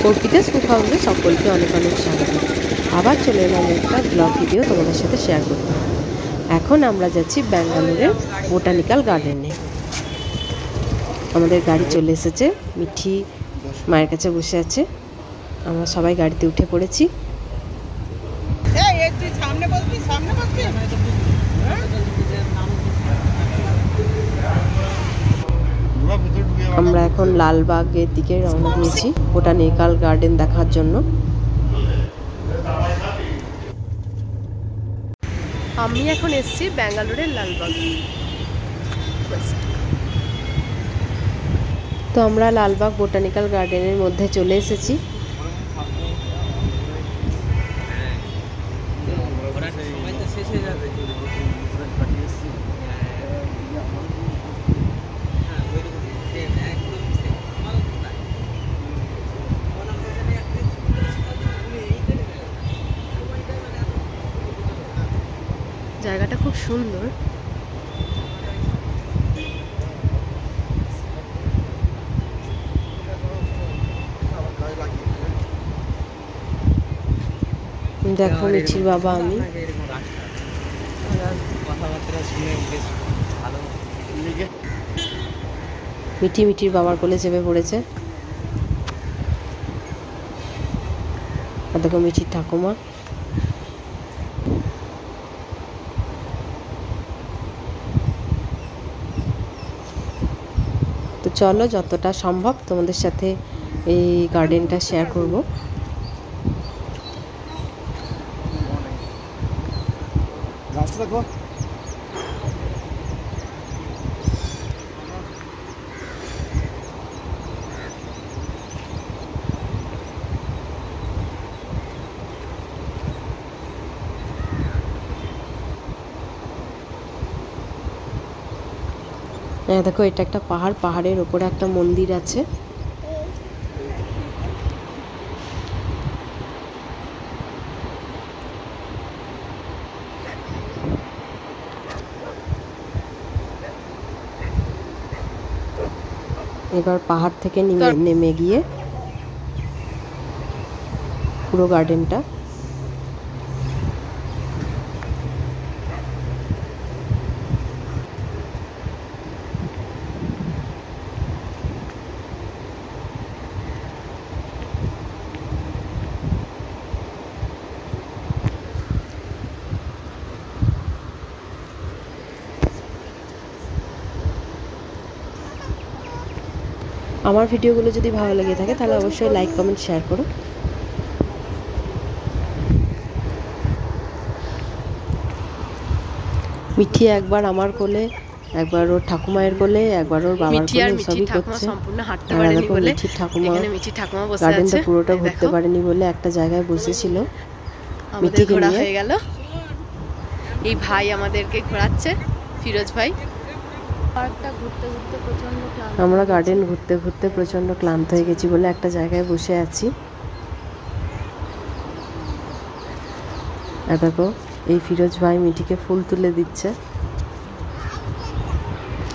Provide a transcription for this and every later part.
Arpita food হাউসে সকলকে অনেক অনেক স্বাগত। আবার চলে এলাম একটা ব্লগ ভিডিও তোমাদের সাথে শেয়ার করতে। এখন আমরা যাচ্ছি ব্যাঙ্গালোরের বোটানিক্যাল গার্ডেনে। আমাদের গাড়ি চলে এসেছে, মিঠি মায়ের কাছে বসে আছে, আমরা সবাই গাড়িতে উঠে পড়েছি। আমরা এখন লালবাগের দিকে রওনা দিয়েছি বোটানিক্যাল গার্ডেন দেখার জন্য। আমি এখন এসেছি ব্যাঙ্গালোরের লালবাগ। তো আমরা লালবাগ বোটানিক্যাল গার্ডেনের মধ্যে চলে এসেছি। জায়গাটা খুব সুন্দর। দেখো মিঠির বাবা, আমি মিঠির বাবার কোলে চেপে পড়েছে। আর দেখো মিঠির ঠাকুমা। তো চলো যতটা সম্ভব তোমাদের সাথে এই গার্ডেনটা শেয়ার করব। দেখো এটা একটা পাহাড়, পাহাড়ের ওপরে একটা মন্দির আছে। এবার পাহাড় থেকে নেমে গিয়ে পুরো গার্ডেনটা আমার ভিডিওগুলো যদি ভালো লেগে থাকে তাহলে অবশ্যই লাইক কমেন্ট শেয়ার করো। মিঠি একবার আমার কোলে, একবার ওর ঠাকুমায়ের কোলে, একবার ওর বাবার কোলে, সবই করছে। আর দেখো মিঠির ঠাকুমা গার্ডেনটা পুরোটা ঘুরতে পারেনি বলে একটা জায়গায় বসেছিল। মিঠি ঘোরা হয়ে গেল। এই ভাই আমাদেরকে ঘোরাচ্ছে, ফিরোজ ভাই। আমরা গার্ডেন ঘুরতে ঘুরতে প্রচন্ড ক্লান্ত হয়ে গেছি বলে একটা জায়গায় বসে আছি। দেখো এই ফিরোজ ভাই মিঠিকে ফুল তুলে দিচ্ছে।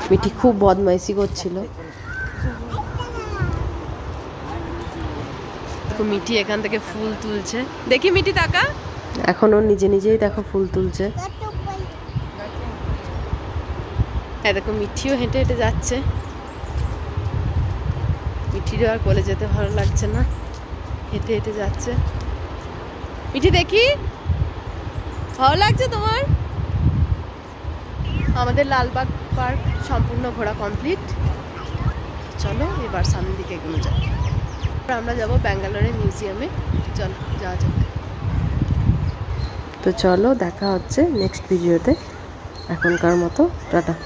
মিঠি খুব বদমাইশি করছিল। মিঠি এখান থেকে ফুল তুলছে, দেখি মিঠি তাকা। এখন ও নিজে নিজেই দেখো ফুল তুলছে। দেখো মিঠিও হেঁটে হেঁটে যাচ্ছে। মিঠিরও আর কোলে যেতে ভালো লাগছে না, হেঁটে হেঁটে যাচ্ছে। মিঠি দেখি, ভালো লাগছে তোমার? আমাদের লালবাগ পার্ক সম্পূর্ণ ঘোরা কমপ্লিট। চলো এবার সামনের দিকে এগোনো যাক। আমরা যাব ব্যাঙ্গালোরের মিউজিয়ামে। চলো যাওয়া যাক। তো চলো দেখা হচ্ছে নেক্সট ভিডিওতে। এখনকার মতো টাটা।